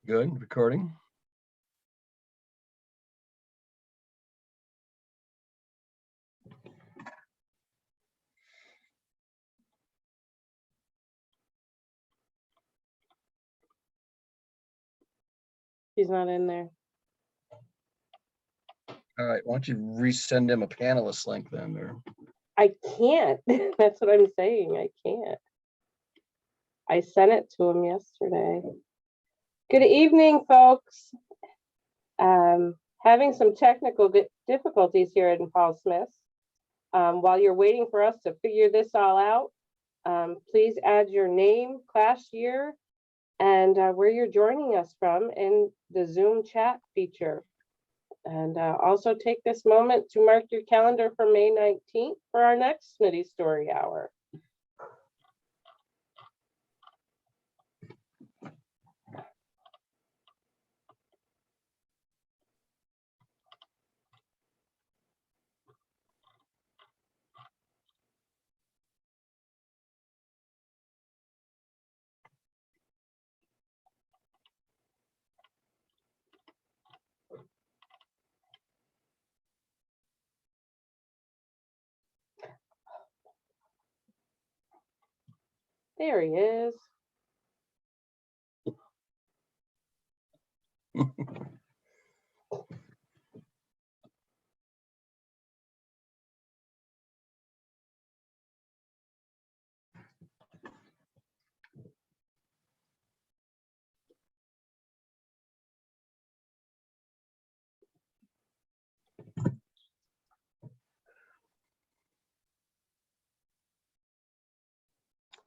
Good, recording. He's not in there. All right, why don't you resend him a panelist link then, or I can't. That's what I'm saying. I can't. I sent it to him yesterday. Good evening, folks. Having some technical difficulties here in Paul Smith's. While you're waiting for us to figure this all out, please add your name, class year, and where you're joining us from in the Zoom chat feature. And also take this moment to mark your calendar for May 19th for our next Smitty Story Hour. There he is.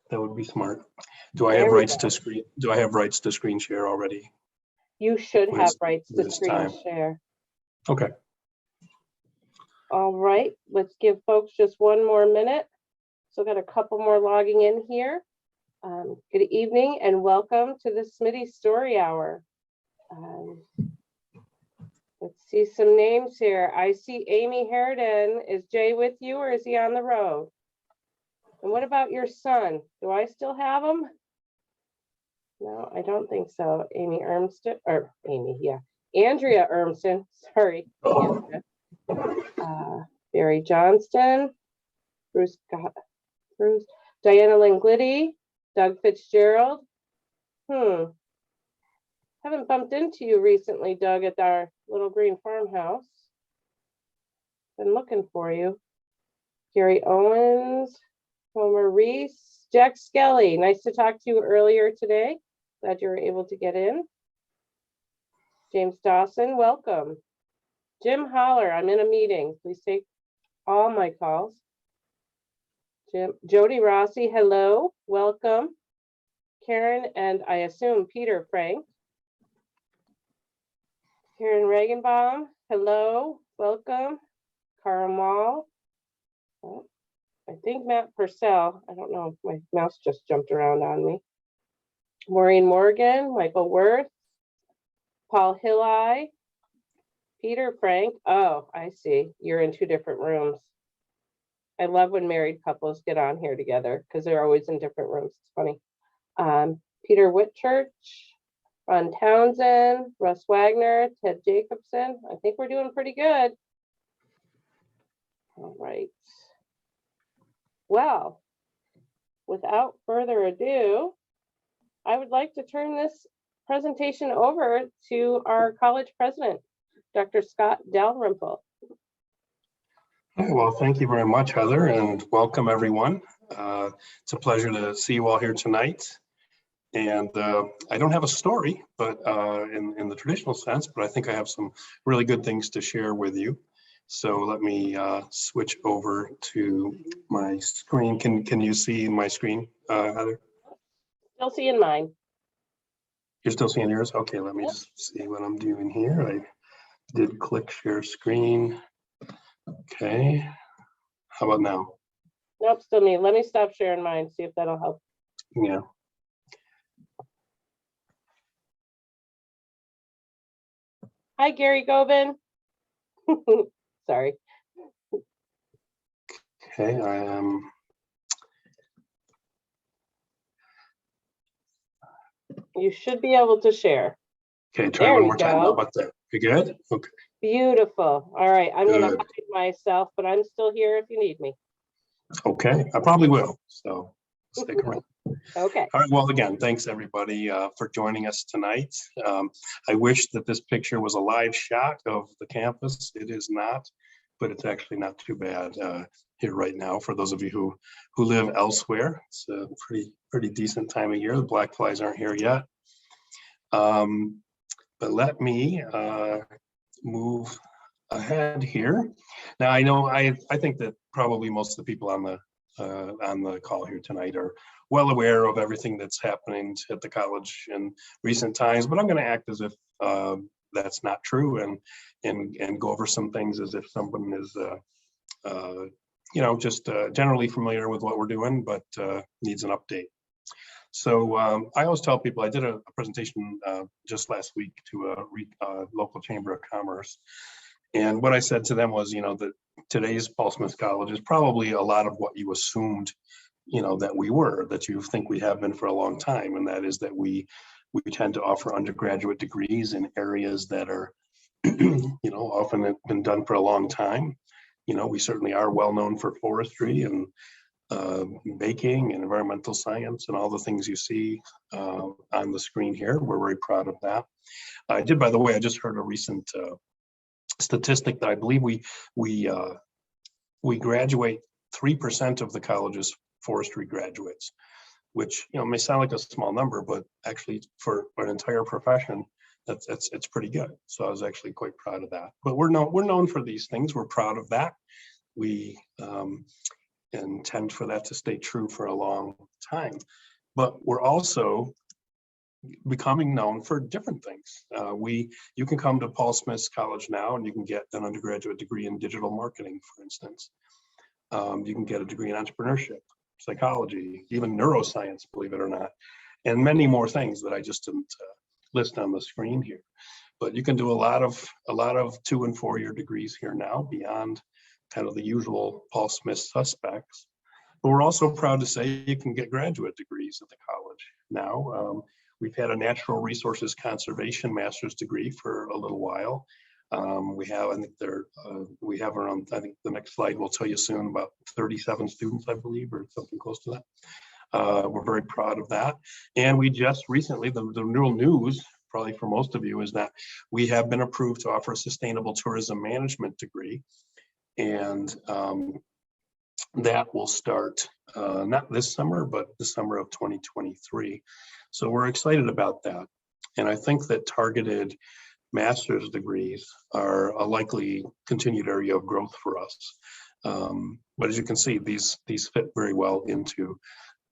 That would be smart. Do I have rights to screen? Do I have rights to screen share already? You should have rights to this screen time. share. Okay. All right, let's give folks just one more minute. So got a couple more logging in here. Good evening and welcome to the Smitty Story Hour. Let's see some names here. I see Amy Harridan. Is Jay with you or is he on the road? And what about your son? Do I still have him? No, I don't think so. Amy Ermston, or Amy, yeah. Andrea Ermston, sorry. Andrea. Barry Johnston, Bruce, Diana Linglitty, Doug Fitzgerald. Haven't bumped into you recently, Doug, at our little green farmhouse. Been looking for you. Gary Owens, Homer Reese, Jack Skelly. Nice to talk to you earlier today. Glad you were able to get in. James Dawson, welcome. Jim Holler, I'm in a meeting. Please take all my calls. Jody Rossi, hello, welcome. Karen and I assume Peter Frank. Karen Regenbaum, hello, welcome. Carl Mall. Oh, I think Matt Purcell. I don't know, my mouse just jumped around on me. Maureen Morgan, Michael Worth, Paul Hilli, Peter Frank. Oh, I see. You're in two different rooms. I love when married couples get on here together because they're always in different rooms. It's funny. Peter Whitchurch, Ron Townsend, Russ Wagner, Ted Jacobson. I think we're doing pretty good. All right. Well, without further ado, I would like to turn this presentation over to our college president, Dr. Scott Dalrymple. Well, thank you very much, Heather, and welcome everyone. It's a pleasure to see you all here tonight. And I don't have a story, but in the traditional sense, but I think I have some really good things to share with you. So let me switch over to my screen. Can you see my screen, Heather? Still seeing mine. You're still seeing yours? Okay, let me just see what I'm doing here. I did click share screen. Okay, how about now? Nope, still me. Let me stop sharing mine, see if that'll help. Yeah. Hi, Gary Gobin. Sorry. Okay, I am. You should be able to share. Okay, try There one we more time. How go. about that? You good? Okay. Beautiful. All right, I'm gonna Good. hide myself, but I'm still here if you need me. Okay, I probably will. So stick around. Okay. All right. Well, again, thanks everybody for joining us tonight. I wish that this picture was a live shot of the campus. It is not, but it's actually not too bad here right now. For those of you who live elsewhere, it's a pretty decent time of year. The black flies aren't here yet. But let me move ahead here. Now I know I think that probably most of the people on the call here tonight are well aware of everything that's happening at the college in recent times, but I'm going to act as if that's not true and go over some things as if someone is just generally familiar with what we're doing, but needs an update. So I always tell people, I did a presentation just last week to a local chamber of commerce. And what I said to them was, that today's Paul Smith College is probably a lot of what you assumed, that you think we have been for a long time. And that is that we tend to offer undergraduate degrees in areas that are, often have been done for a long time. We certainly are well known for forestry and baking and environmental science and all the things you see on the screen here. We're very proud of that. By the way, I just heard a recent statistic that I believe we graduate 3% of the college's forestry graduates, which may sound like a small number, but actually for an entire profession, it's pretty good. So I was actually quite proud of that. But we're known for these things. We're proud of that. We intend for that to stay true for a long time. But we're also becoming known for different things. You can come to Paul Smith College now and you can get an undergraduate degree in digital marketing, for instance. You can get a degree in entrepreneurship, psychology, even neuroscience, believe it or not, and many more things that I just didn't list on the screen here. But you can do a lot of 2- and 4-year degrees here now beyond kind of the usual Paul Smith suspects. But we're also proud to say you can get graduate degrees at the college now. We've had a natural resources conservation master's degree for a little while. We have around, I think the next slide will tell you soon, about 37 students, I believe, or something close to that. We're very proud of that. And we just recently, the real news, probably for most of you, is that we have been approved to offer a sustainable tourism management degree. And that will start not this summer, but the summer of 2023. So we're excited about that. And I think that targeted master's degrees are a likely continued area of growth for us. But as you can see, these fit very well into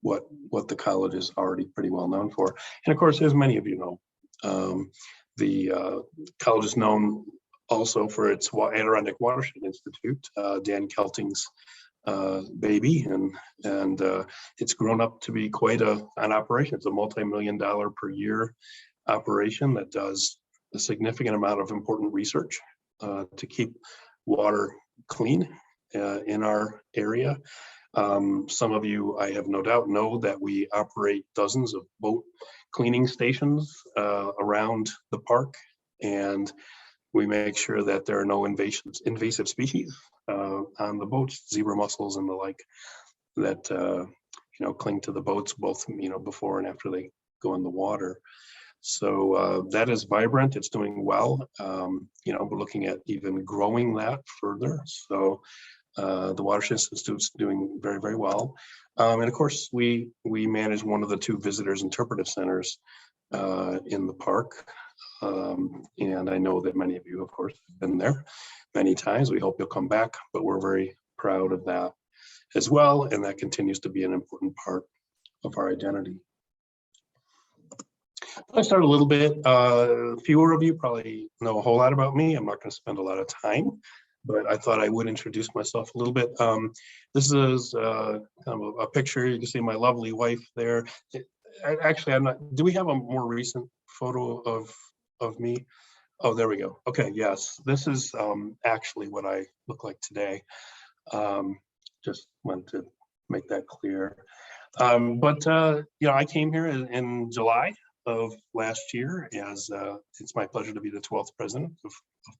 what the college is already pretty well known for. And of course, as many of you know, the college is known also for its Adirondack Watershed Institute, Dan Kelting's baby, and it's grown up to be quite an operation. It's a multi-million-dollar per year operation that does a significant amount of important research to keep water clean in our area. Some of you, I have no doubt, know that we operate dozens of boat cleaning stations around the park, and we make sure that there are no invasive species on the boats, zebra mussels and the like, that cling to the boats both before and after they go in the water. So that is vibrant. It's doing well. We're looking at even growing that further. So the Watershed Institute's doing very, very well. And of course, we manage one of the 2 visitors interpretive centers in the park. And I know that many of you, of course, have been there many times. We hope you'll come back, but we're very proud of that as well. And that continues to be an important part of our identity. I'll start a little bit. Fewer of you probably know a whole lot about me. I'm not going to spend a lot of time, but I thought I would introduce myself a little bit. This is kind of a picture. You can see my lovely wife there. Actually, I'm not. Do we have a more recent photo of me? Oh, there we go. Okay, yes, this is actually what I look like today. Just wanted to make that clear. I came here in July of last year, as it's my pleasure to be the 12th president of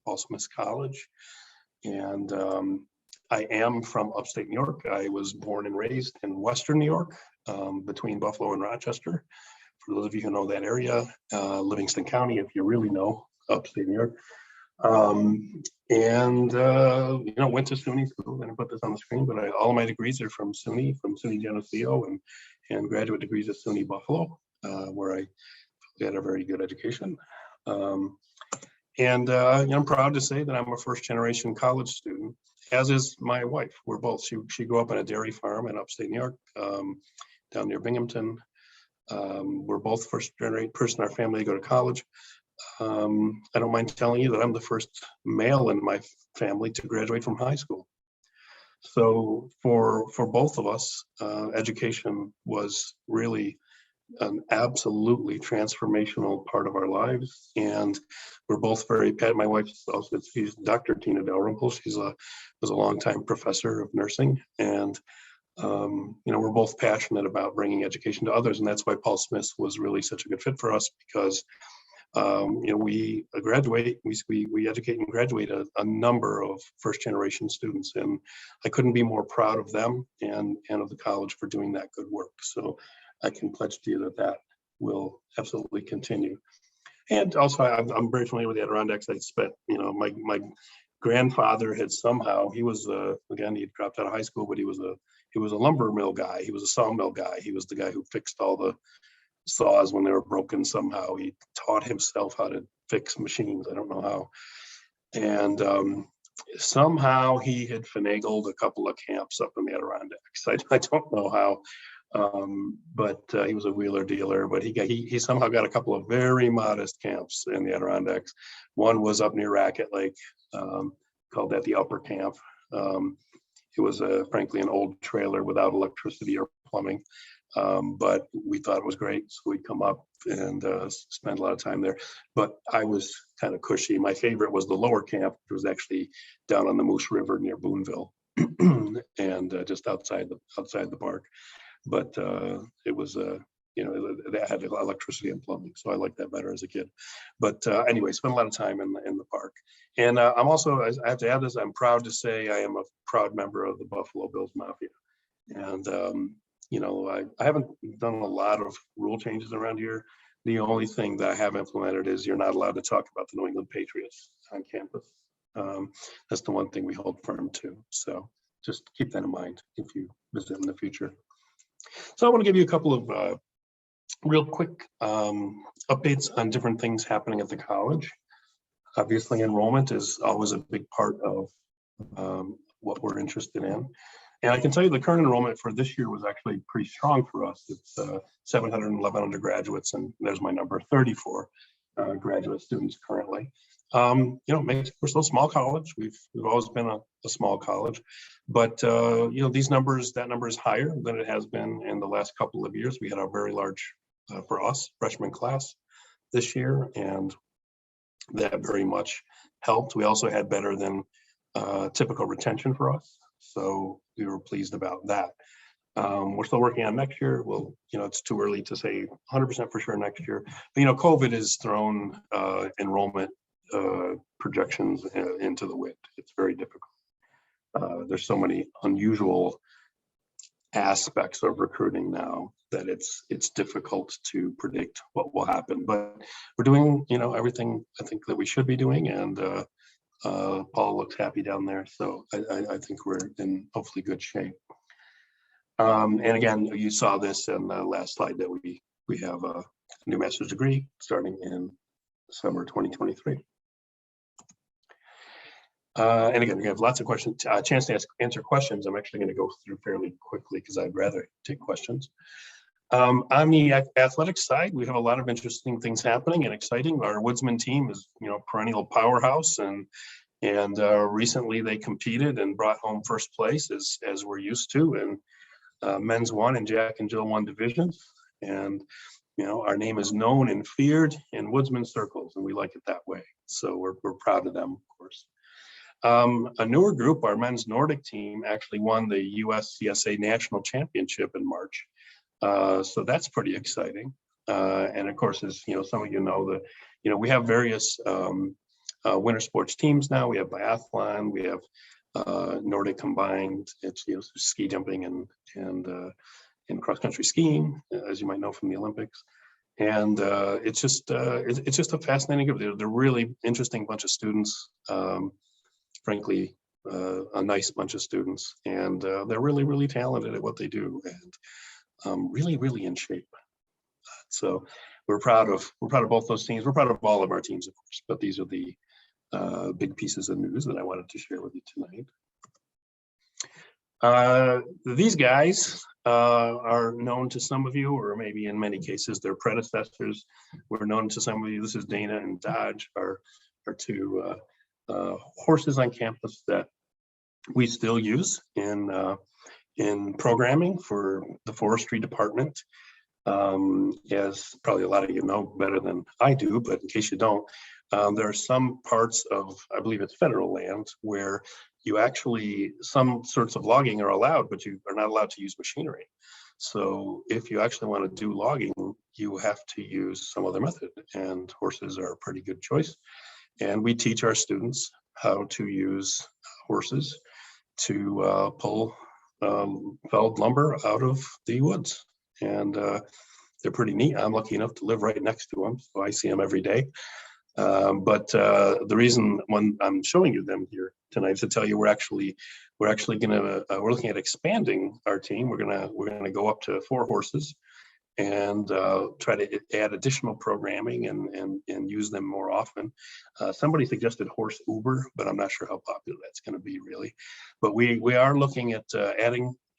Paul Smith College. And I am from upstate New York. I was born and raised in Western New York, between Buffalo and Rochester. For those of you who know that area, Livingston County, if you really know upstate New York. Went to SUNY school. I didn't put this on the screen, but all of my degrees are from SUNY Geneseo, and graduate degrees at SUNY Buffalo, where I had a very good education. I'm proud to say that I'm a first generation college student, as is my wife. We're both, she grew up on a dairy farm in upstate New York, down near Binghamton. We're both first generation person in our family to go to college. I don't mind telling you that I'm the first male in my family to graduate from high school. So for both of us, education was really an absolutely transformational part of our lives. And we're both very, my wife also, she's Dr. Tina Dalrymple. She's was a longtime professor of nursing. And we're both passionate about bringing education to others. And that's why Paul Smith was really such a good fit for us, because we educate and graduate a number of first generation students, and I couldn't be more proud of them and of the college for doing that good work. So I can pledge to you that will absolutely continue. And also, I'm very familiar with the Adirondacks. I spent, my grandfather had somehow, he was again, he dropped out of high school, but he was a lumber mill guy. He was a sawmill guy. He was the guy who fixed all the saws when they were broken. Somehow he taught himself how to fix machines. I don't know how. And somehow he had finagled a couple of camps up in the Adirondacks. I don't know how, but he was a wheeler dealer. But he somehow got a couple of very modest camps in the Adirondacks. One was up near Racket Lake, called that the Upper Camp. It was frankly an old trailer without electricity or plumbing. But we thought it was great, so we'd come up and spend a lot of time there. But I was kind of cushy. My favorite was the lower camp, which was actually down on the Moose River near Boonville, and just outside the park. But it was they had electricity and plumbing, so I liked that better as a kid. But anyway, spent a lot of time in the park. And I'm also, I have to add this, I'm proud to say I am a proud member of the Buffalo Bills Mafia. And I haven't done a lot of rule changes around here. The only thing that I have implemented is you're not allowed to talk about the New England Patriots on campus. That's the one thing we hold firm to. So just keep that in mind if you visit in the future. So I want to give you a couple of real quick updates on different things happening at the college. Obviously, enrollment is always a big part of what we're interested in. And I can tell you the current enrollment for this year was actually pretty strong for us. It's 711 undergraduates, and there's my number, 34 graduate students currently. We're still a small college. We've always been a small college, but these numbers, that number is higher than it has been in the last couple of years. We had a very large, for us, freshman class this year, and that very much helped. We also had better than typical retention for us. So we were pleased about that. We're still working on next year. Well, it's too early to say 100% for sure next year. But, COVID has thrown enrollment projections into the wind. It's very difficult. There's so many unusual aspects of recruiting now that it's difficult to predict what will happen. But we're doing, everything I think that we should be doing, and Paul looks happy down there, so I think we're in hopefully good shape. And again, you saw this in the last slide that we have a new master's degree starting in summer 2023. And again, we have lots of questions, chance to answer questions. I'm actually going to go through fairly quickly because I'd rather take questions. On the athletic side, we have a lot of interesting things happening and exciting. Our Woodsman team is, perennial powerhouse, and recently they competed and brought home first place as we're used to. And men's won and Jack and Jill won divisions. And our name is known and feared in Woodsman circles, and we like it that way. So we're proud of them, of course. A newer group, our men's Nordic team, actually won the USCSA National Championship in March. So that's pretty exciting. And of course, as some of you know, we have various winter sports teams now. We have biathlon, we have Nordic combined. It's ski jumping and cross country skiing, as you might know from the Olympics. And it's just a fascinating group. They're really interesting bunch of students. Frankly, a nice bunch of students, and they're really, really talented at what they do, and really, really in shape. So we're proud of both those teams. We're proud of all of our teams, of course, but these are the big pieces of news that I wanted to share with you tonight. These guys are known to some of you, or maybe in many cases their predecessors were known to some of you. This is Dana and Dodge, our two horses on campus that we still use in programming for the forestry department. As probably a lot of you know better than I do, but in case you don't, there are some parts of, I believe it's federal land, where you actually, some sorts of logging are allowed, but you are not allowed to use machinery. So if you actually want to do logging, you have to use some other method, and horses are a pretty good choice. And we teach our students how to use horses to pull felled lumber out of the woods. And they're pretty neat. I'm lucky enough to live right next to them, so I see them every day. But the reason when I'm showing you them here tonight is to tell you we're looking at expanding our team. We're gonna go up to 4 horses and try to add additional programming and use them more often. Somebody suggested horse Uber, but I'm not sure how popular that's going to be really. But we are looking at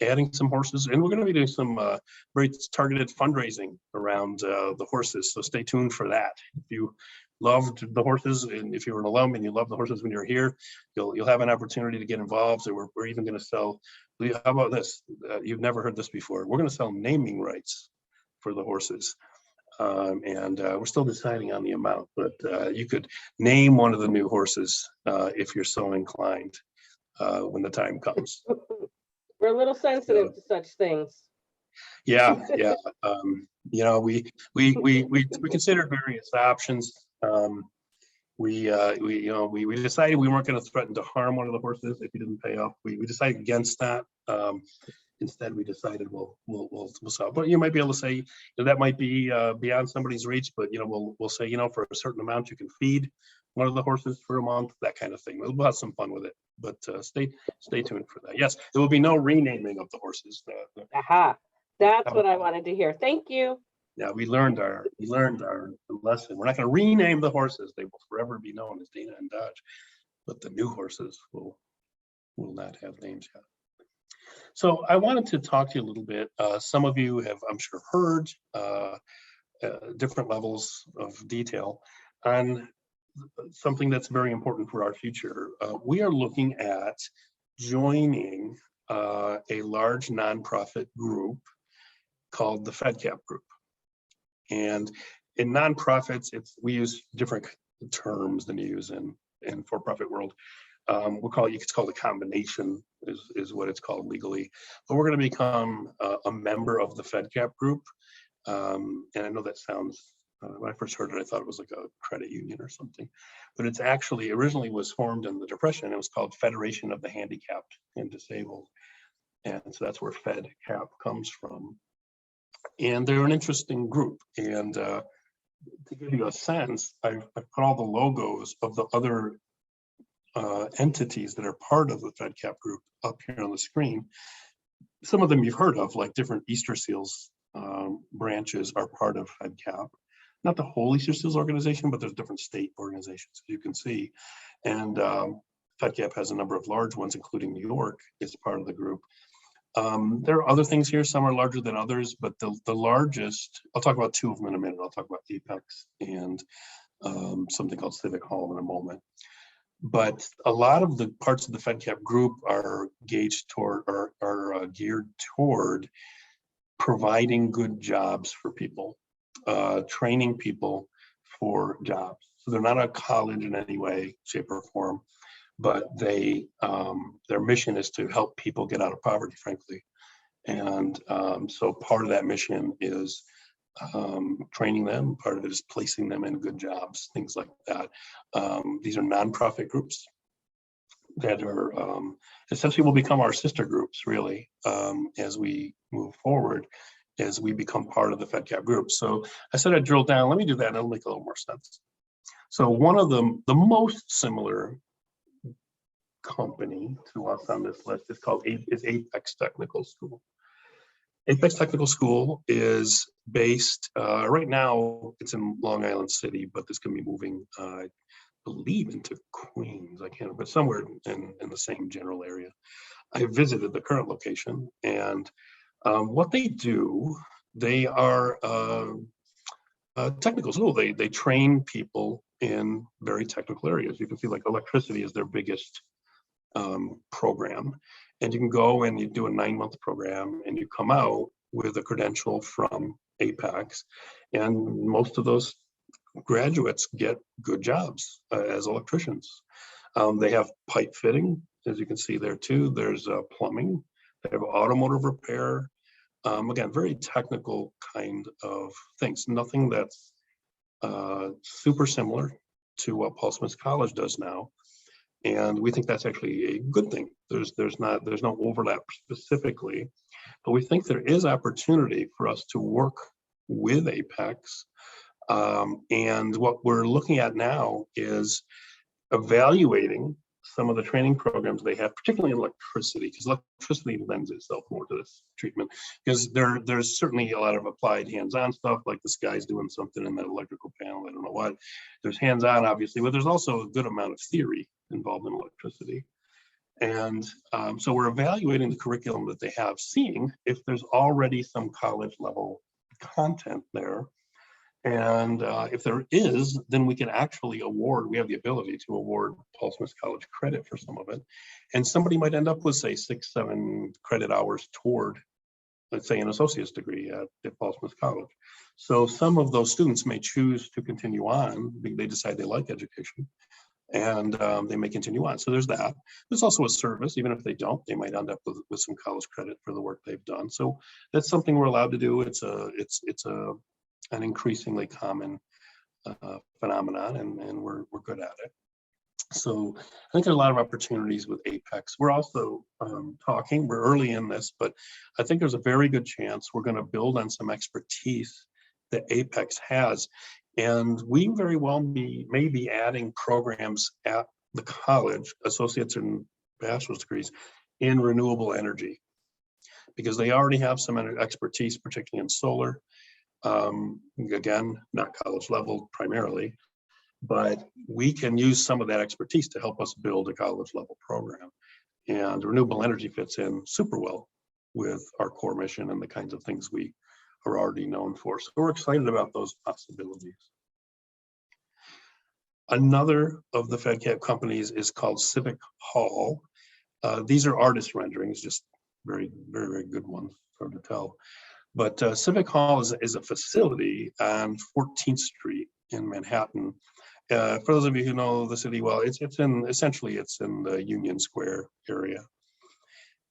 adding some horses, and we're going to be doing some very targeted fundraising around the horses. So stay tuned for that. If you loved the horses, and if you're an alum and you love the horses when you're here, you'll have an opportunity to get involved. So we're even going to sell. How about this? You've never heard this before. We're going to sell naming rights for the horses, and we're still deciding on the amount, but you could name one of the new horses if you're so inclined when the time comes. We're a little sensitive to such things. Yeah. We considered various options. We decided we weren't going to threaten to harm one of the horses if he didn't pay up. We decided against that. Instead, we decided we'll sell. But you might be able to say that might be beyond somebody's reach. But we'll say for a certain amount you can feed one of the horses for a month, that kind of thing. We'll have some fun with it. But stay tuned for that. Yes, there will be no renaming of the horses. Aha, that's what I wanted to hear. Thank you. Yeah, we learned our lesson. We're not going to rename the horses; they will forever be known as Dana and Dodge. But the new horses will not have names yet. So I wanted to talk to you a little bit. Some of you have, I'm sure, heard different levels of detail on something that's very important for our future. We are looking at joining a large nonprofit group called the FedCap Group. And in nonprofits, we use different terms than you use in for-profit world. It's called a combination is what it's called legally. But we're going to become a member of the FedCap Group. And I know that sounds, when I first heard it, I thought it was like a credit union or something. But it's actually originally was formed in the Depression. It was called Federation of the Handicapped and Disabled. And so that's where FedCap comes from. And they're an interesting group. And to give you a sense, I've put all the logos of the other entities that are part of the FedCap Group up here on the screen. Some of them you've heard of, like different Easter Seals branches are part of FedCap. Not the whole Easter Seals organization, but there's different state organizations, as you can see. And FedCap has a number of large ones, including New York is part of the group. There are other things here, some are larger than others, but the largest, I'll talk about 2 of them in a minute. I'll talk about Apex and something called Civic Hall in a moment. But a lot of the parts of the FedCap group are gauged toward, are geared toward providing good jobs for people, training people for jobs. So they're not a college in any way, shape, or form, but their mission is to help people get out of poverty, frankly. And so part of that mission is training them. Part of it is placing them in good jobs, things like that. These are nonprofit groups that are essentially will become our sister groups, really, as we move forward, as we become part of the FedCap group. So I said I'd drill down. Let me do that, and it'll make a little more sense. So one of the most similar company to us on this list is Apex Technical School. Apex Technical School is based, right now it's in Long Island City, but this can be moving, I believe, into Queens. I can't, but somewhere in the same general area. I visited the current location, and what they do, they are a technical school. They train people in very technical areas. You can see like electricity is their biggest program, and you can go and you do a 9-month program and you come out with a credential from Apex, and most of those graduates get good jobs as electricians. They have pipe fitting, as you can see there too. There's plumbing, they have automotive repair. Again, very technical kind of things, nothing that's super similar to what Paul Smith College does now. And we think that's actually a good thing. There's no overlap specifically, but we think there is opportunity for us to work with Apex. And what we're looking at now is evaluating some of the training programs they have, particularly in electricity, because electricity lends itself more to this treatment, because there's certainly a lot of applied hands-on stuff, like this guy's doing something in that electrical panel, I don't know what. There's hands-on, obviously, but there's also a good amount of theory involved in electricity. And so we're evaluating the curriculum that they have, seeing if there's already some college level content there. And if there is, then we can actually award, we have the ability to award Paul Smith College credit for some of it. And somebody might end up with, say, 6-7 credit hours toward, let's say, an associate's degree at Paul Smith College. So some of those students may choose to continue on. They decide they like education, and they may continue on. So there's that. There's also a service. Even if they don't, they might end up with some college credit for the work they've done. So that's something we're allowed to do. It's an increasingly common phenomenon, and we're good at it. So I think there are a lot of opportunities with Apex. We're also we're early in this, but I think there's a very good chance we're going to build on some expertise that Apex has. And we very well may be adding programs at the college, associates and bachelor's degrees, in renewable energy, because they already have some expertise, particularly in solar. Again, not college level primarily, but we can use some of that expertise to help us build a college level program. And renewable energy fits in super well with our core mission and the kinds of things we are already known for. So we're excited about those possibilities. Another of the FedCap companies is called Civic Hall. These are artist renderings, just very, very, very good ones, hard to tell. But Civic Hall is a facility on 14th Street in Manhattan. For those of you who know the city well, it's in the Union Square area.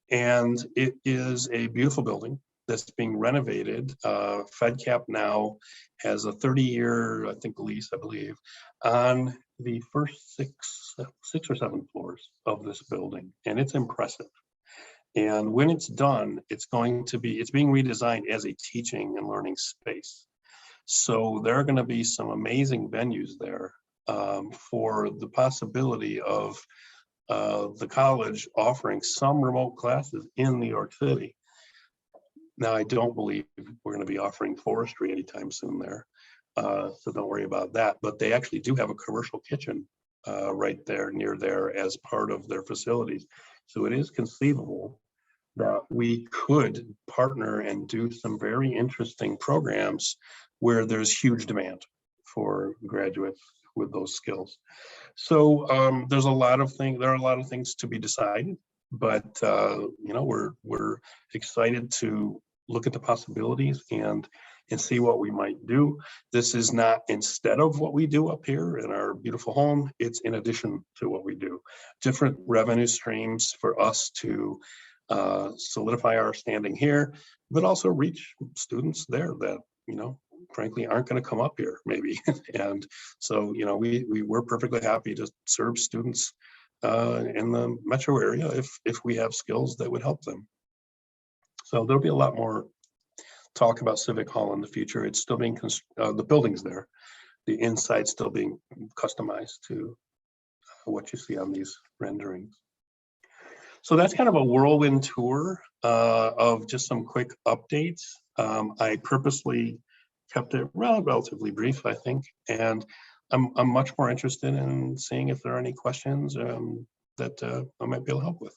And it is a beautiful building that's being renovated. FedCap now has a 30-year, I think, lease, I believe, on the first six or seven floors of this building. And it's impressive. And when it's done, it's being redesigned as a teaching and learning space. So there are going to be some amazing venues there for the possibility of the college offering some remote classes in New York City. Now, I don't believe we're going to be offering forestry anytime soon there, so don't worry about that. But they actually do have a commercial kitchen right there near there as part of their facilities. So it is conceivable that we could partner and do some very interesting programs where there's huge demand for graduates with those skills. So there are a lot of things to be decided, but we're excited to look at the possibilities and see what we might do. This is not instead of what we do up here in our beautiful home. It's in addition to what we do. Different revenue streams for us to solidify our standing here, but also reach students there that frankly aren't going to come up here maybe. And so, you know, we're perfectly happy to serve students in the metro area if we have skills that would help them. So there'll be a lot more talk about Civic Hall in the future. It's still being, the building's there. The inside still being customized to what you see on these renderings. So that's kind of a whirlwind tour of just some quick updates. I purposely kept it relatively brief, I think, and I'm much more interested in seeing if there are any questions that I might be able to help with.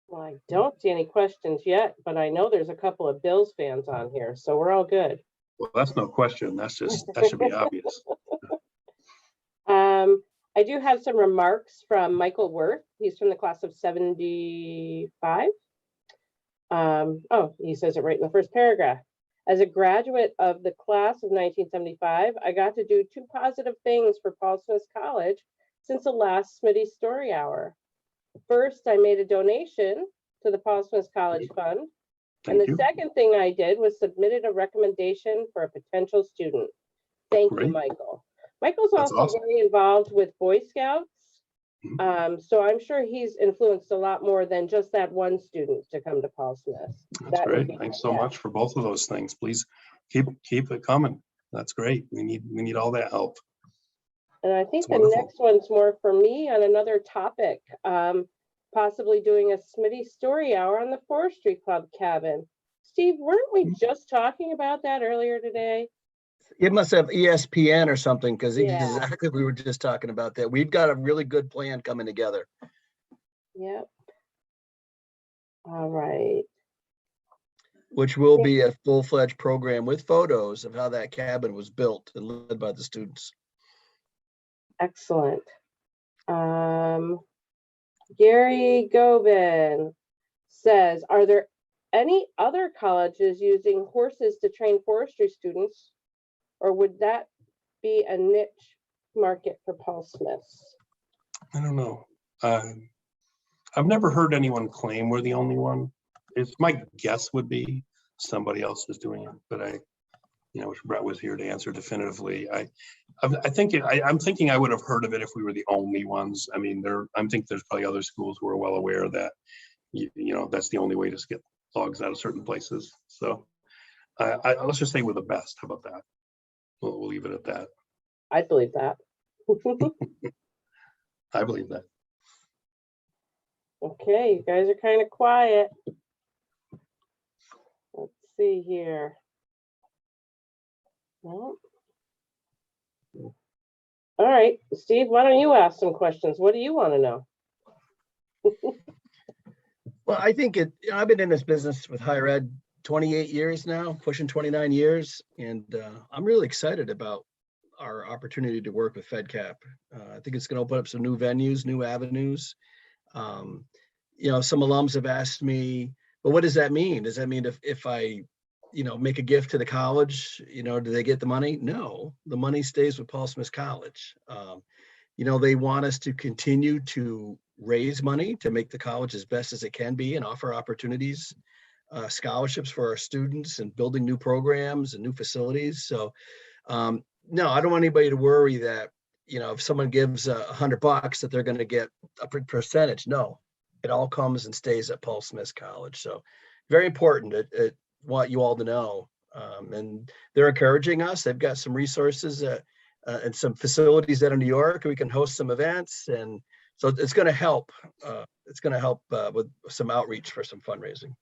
Well, I don't see any questions yet, but I know there's a couple of Bills fans on here, so we're all good. Well, that's no question. That's just, that should be obvious. I do have some remarks from Michael Worth. He's from the class of 75. Oh, he says it right in the first paragraph. As a graduate of the class of 1975, I got to do 2 positive things for Paul Smith College since the last Smitty Story Hour. First, I made a donation to the Paul Smith College Fund. And the second thing I did was submitted a recommendation for a potential student. Thank you, Michael. Michael's also very involved with Boy Scouts. So I'm sure he's influenced a lot more than just that one student to come to Paul Smith. That's great. Thanks so much for both of those things. Please keep it coming. That's great. We need all that help. And I think the next one's more for me on another topic, possibly doing a Smitty Story Hour on the Forestry Club cabin. Steve, weren't we just talking about that earlier today? It must have ESPN or something, because exactly, we were just talking about that. We've got a really good plan coming together. Yep. All right. Which will be a full-fledged program with photos of how that cabin was built and led by the students. Excellent. Gary Gobin says, are there any other colleges using horses to train forestry students, or would that be a niche market for Paul Smiths? I don't know. I've never heard anyone claim we're the only one. It's my guess would be somebody else is doing it, but I wish Brett was here to answer definitively. I'm thinking I would have heard of it if we were the only ones. I mean, I think there's probably other schools who are well aware that, that's the only way to get logs out of certain places. So let's just say we're the best. How about that? We'll leave it at that. I believe that. I believe that. Okay, you guys are kind of quiet. Let's see here. Well, all right, Steve, why don't you ask some questions? What do you want to know? Well, I think I've been in this business with higher ed 28 years now, pushing 29 years, and I'm really excited about our opportunity to work with FedCap. I think it's going to open up some new venues, new avenues. Some alums have asked me, well, what does that mean? Does that mean if I make a gift to the college, do they get the money? No, the money stays with Paul Smith College. They want us to continue to raise money to make the college as best as it can be and offer opportunities, scholarships for our students and building new programs and new facilities. So no, I don't want anybody to worry that, if someone gives $100 that they're going to get a percentage. No, it all comes and stays at Paul Smith College. So very important. It want you all to know, and they're encouraging us. They've got some resources and some facilities that are in New York. We can host some events, and so it's going to help. It's going to help with some outreach for some fundraising.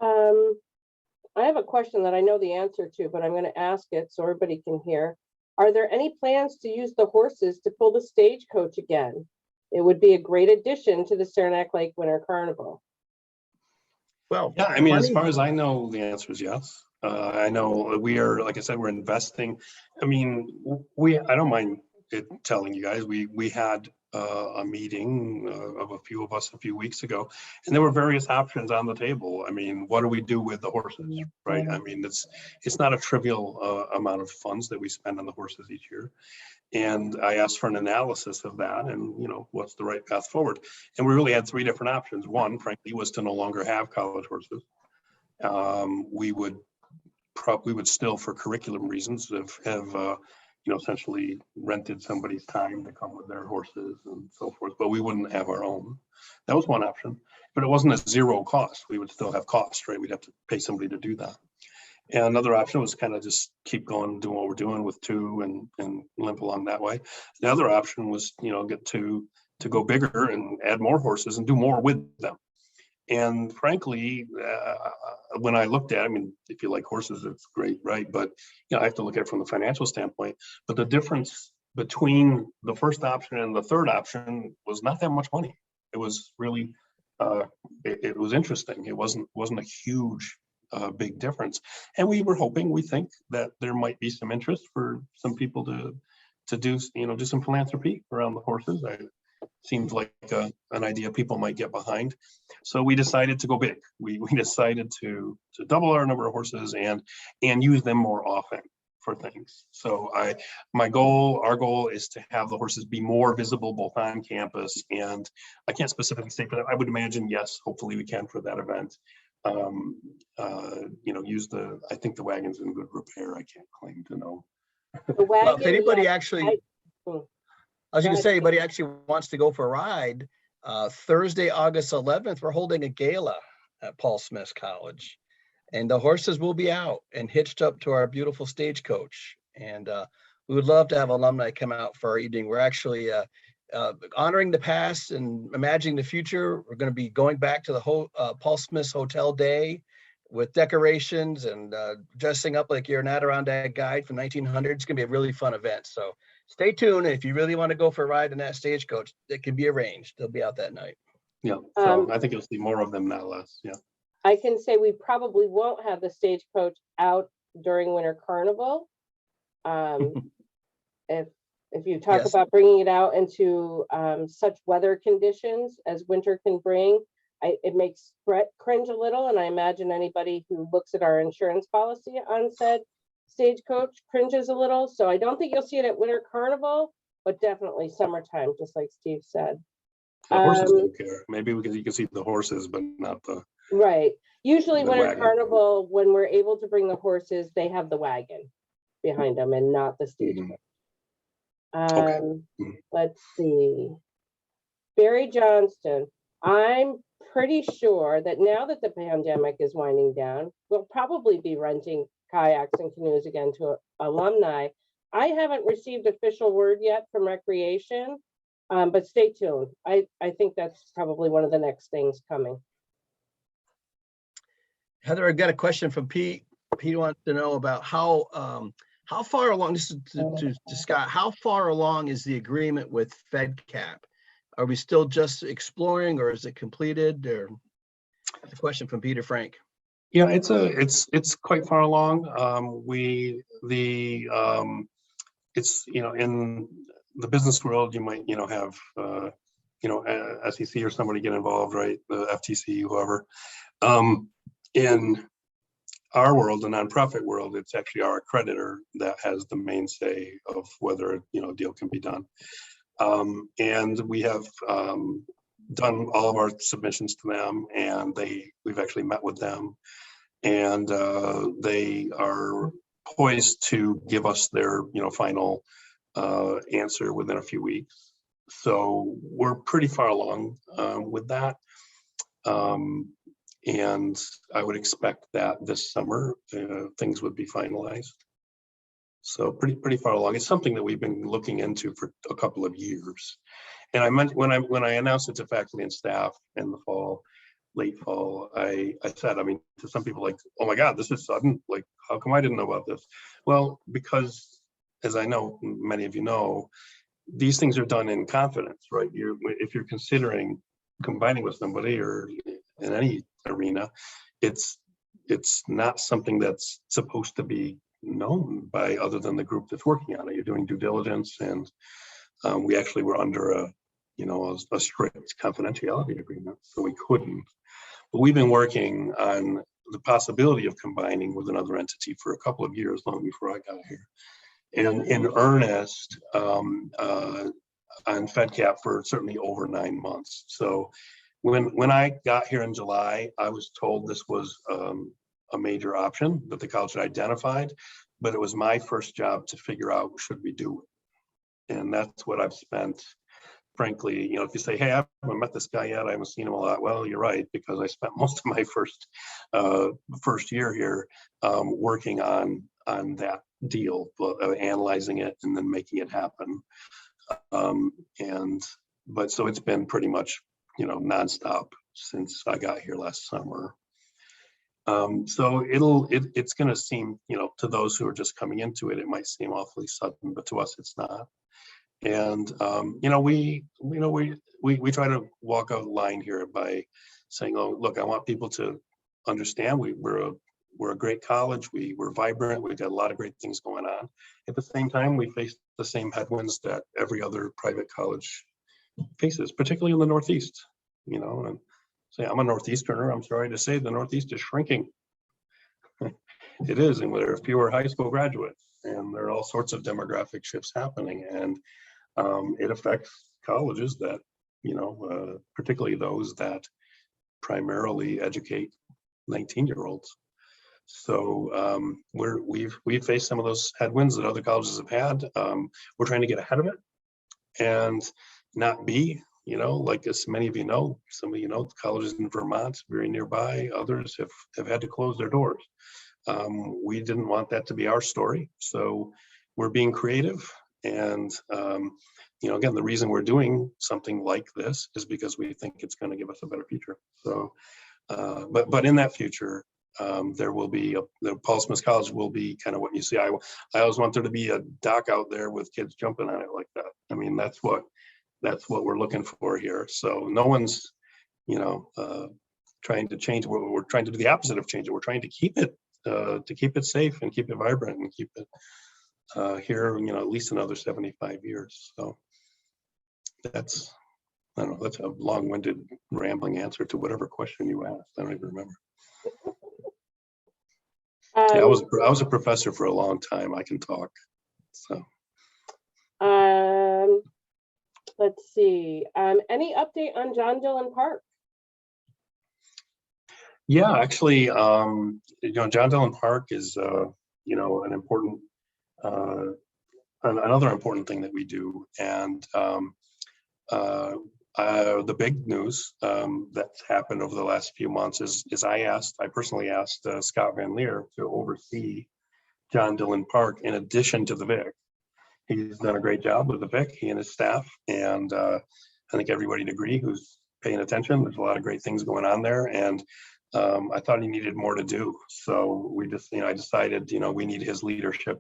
I have a question that I know the answer to, but I'm going to ask it so everybody can hear. Are there any plans to use the horses to pull the stagecoach again? It would be a great addition to the Saranac Lake Winter Carnival. Well, yeah, I mean, as far as I know, the answer is yes. I know we are, like I said, we're investing. I mean, I don't mind telling you guys, we had a meeting of a few of us a few weeks ago, and there were various options on the table. I mean, what do we do with the horses, right? I mean, it's not a trivial amount of funds that we spend on the horses each year. And I asked for an analysis of that and, what's the right path forward. And we really had 3 different options. One, frankly, was to no longer have college horses. We would probably would still, for curriculum reasons, have essentially rented somebody's time to come with their horses and so forth, but we wouldn't have our own. That was one option, but it wasn't a zero cost. We would still have costs, right? We'd have to pay somebody to do that. And another option was kind of just keep going, doing what we're doing with two and limp along that way. The other option was, get to go bigger and add more horses and do more with them. And frankly, when I looked at it, I mean, if you like horses, it's great, right? But I have to look at it from the financial standpoint. But the difference between the first option and the third option was not that much money. It was really, it was interesting. It wasn't a huge, big difference. And we think that there might be some interest for some people to do some philanthropy around the horses. Seems like an idea people might get behind. So we decided to go big. We decided to double our number of horses and use them more often for things. So our goal is to have the horses be more visible both on campus, and I can't specifically say, but I would imagine, yes, hopefully we can for that event. Use I think the wagon's in good repair. I can't claim to know. The wagon, Well, if anybody yeah, actually, I was going to say, anybody actually wants to go for a ride, Thursday, August 11th, we're holding a gala at Paul Smith College, and the horses will be out and hitched up to our beautiful stagecoach. And we would love to have alumni come out for our evening. We're actually honoring the past and imagining the future. We're going to be going back to the Paul Smith's Hotel Day with decorations and dressing up like you're an Adirondack guide from 1900. It's going to be a really fun event. So stay tuned. If you really want to go for a ride in that stagecoach, it can be arranged. They'll be out that night. Yeah, so I think you'll see more of them, not less. Yeah. I can say we probably won't have the stagecoach out during Winter Carnival. If you talk about bringing it out into such weather conditions as winter can bring, it makes Brett cringe a little, and I imagine anybody who looks at our insurance policy on said stagecoach cringes a little. So I don't think you'll see it at Winter Carnival, but definitely summertime, just like Steve said. The horses don't care. Maybe you can see the horses, but not the right. Usually Winter wagon. Carnival, when we're able to bring the horses, they have the wagon behind them and not the stagecoach. Let's see. Barry Johnston, I'm pretty sure that now that the pandemic is winding down, we'll probably be renting kayaks and canoes again to alumni. I haven't received official word yet from Recreation, but stay tuned. I think that's probably one of the next things coming. Heather, I've got a question from Pete. Pete wants to know about how far along, this is to Scott, how far along is the agreement with FedCap? Are we still just exploring, or is it completed? Or a question from Peter Frank. Yeah, it's quite far along. It's in the business world, you might have SEC or somebody get involved, right? The FTC, whoever. In our world, the nonprofit world, it's actually our accreditor that has the main say of whether a deal can be done. And we have done all of our submissions to them, and we've actually met with them, and they are poised to give us their final answer within a few weeks. So we're pretty far along with that. And I would expect that this summer things would be finalized. So pretty far along. It's something that we've been looking into for a couple of years. And I meant when I announced it to faculty and staff in the fall, late fall, I said, to some people, like, oh my God, this is sudden. Like, how come I didn't know about this? Well, because as I know, many of you know, these things are done in confidence, right? If you're considering combining with somebody or in any arena, it's not something that's supposed to be known by other than the group that's working on it. You're doing due diligence, and we actually were under a strict confidentiality agreement, so we couldn't. But we've been working on the possibility of combining with another entity for a couple of years, long before I got here, and in earnest on FedCap for certainly over 9 months. So when I got here in July, I was told this was a major option that the college had identified, but it was my first job to figure out, should we do it? And that's what I've spent, frankly, you know, if you say, hey, I haven't met this guy yet, I haven't seen him a lot. Well, you're right, because I spent most of my first year here working on that deal, analyzing it and then making it happen. But so it's been pretty much, you know, nonstop since I got here last summer. So it's going to seem, you know, to those who are just coming into it, it might seem awfully sudden, but to us, it's not. And you know, we try to walk a line here by saying, oh, look, I want people to understand we're a great college. We're vibrant. We've got a lot of great things going on. At the same time, we face the same headwinds that every other private college faces, particularly in the Northeast. You know, and say I'm a Northeasterner. I'm sorry to say the Northeast is shrinking. It is, and there are fewer high school graduates, and there are all sorts of demographic shifts happening, and it affects colleges that, you know, particularly those that primarily educate 19-year-olds. So we've faced some of those headwinds that other colleges have had. We're trying to get ahead of it and not be, you know, like as many of you know, some of you know, colleges in Vermont, very nearby, others have had to close their doors. We didn't want that to be our story. So we're being creative. And, you know, again, the reason we're doing something like this is because we think it's going to give us a better future. So, but in that future, there will be the Paul Smith College will be kind of what you see. I always want there to be a dock out there with kids jumping on it like that. I mean, that's what we're looking for here. So no one's, you know, trying to change. We're trying to do the opposite of change it. We're trying to keep it safe and keep it vibrant and keep it here, you know, at least another 75 years. So that's, I don't know, that's a long-winded rambling answer to whatever question you asked. I don't even remember. Yeah, I was a professor for a long time. I can talk. So. Let's see. Any update on John Dillon Park? Yeah, actually, you know, John Dillon Park is, you know, an important, another important thing that we do, and the big news that's happened over the last few months is I personally asked Scott Van Leer to oversee John Dillon Park in addition to the Vic. He's done a great job with the Vic, he and his staff, and I think everybody would agree who's paying attention. There's a lot of great things going on there, and I thought he needed more to do. So we just, you know, I decided, you know, we need his leadership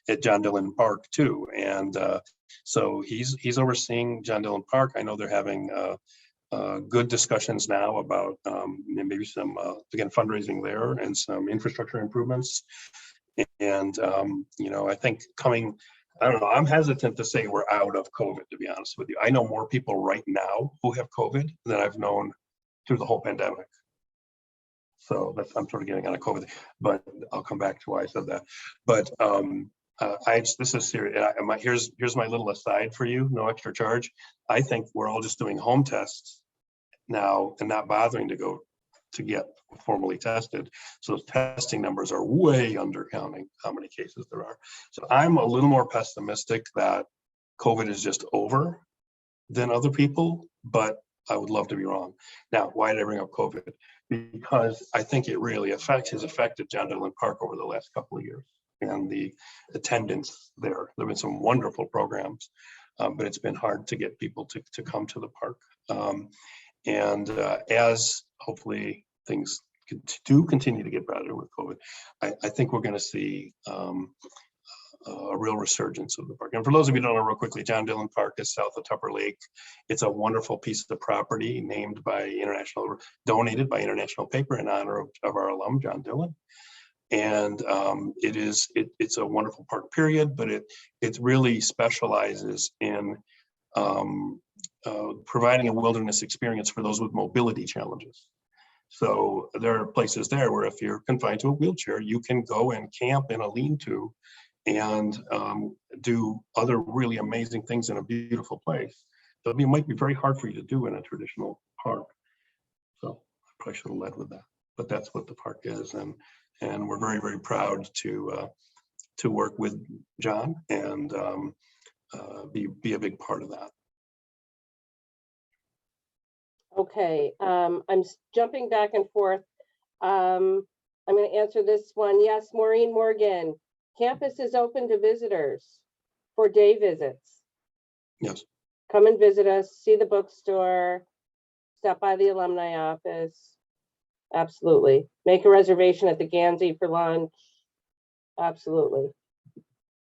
at John Dillon Park too. And so he's overseeing John Dillon Park. I know they're having good discussions now about maybe some, again, fundraising there and some infrastructure improvements. And, you know, I think I don't know, I'm hesitant to say we're out of COVID, to be honest with you. I know more people right now who have COVID than I've known through the whole pandemic. So I'm sort of getting on a COVID, but I'll come back to why I said that. But this is serious. Here's my little aside for you, no extra charge. I think we're all just doing home tests now and not bothering to go to get formally tested. So those testing numbers are way undercounting how many cases there are. So I'm a little more pessimistic that COVID is just over than other people, but I would love to be wrong. Now, why did I bring up COVID? Because I think it really has affected John Dillon Park over the last couple of years and the attendance there. There have been some wonderful programs, but it's been hard to get people to come to the park. As hopefully things do continue to get better with COVID, I think we're going to see a real resurgence of the park. And for those of you who don't know, real quickly, John Dillon Park is south of Tupper Lake. It's a wonderful piece of property donated by International Paper in honor of our alum, John Dillon. And it's a wonderful park period, but it really specializes in providing a wilderness experience for those with mobility challenges. So there are places there where if you're confined to a wheelchair, you can go and camp in a lean-to and do other really amazing things in a beautiful place. So it might be very hard for you to do in a traditional park. So I probably should have led with that. that's what the park is, and we're very, very proud to work with John and be a big part of that. Okay, I'm jumping back and forth. I'm going to answer this one. Yes, Maureen Morgan, campus is open to visitors for day visits. Yes. Come and visit us, see the bookstore, stop by the alumni office. Absolutely. Make a reservation at the Gansey for lunch. Absolutely.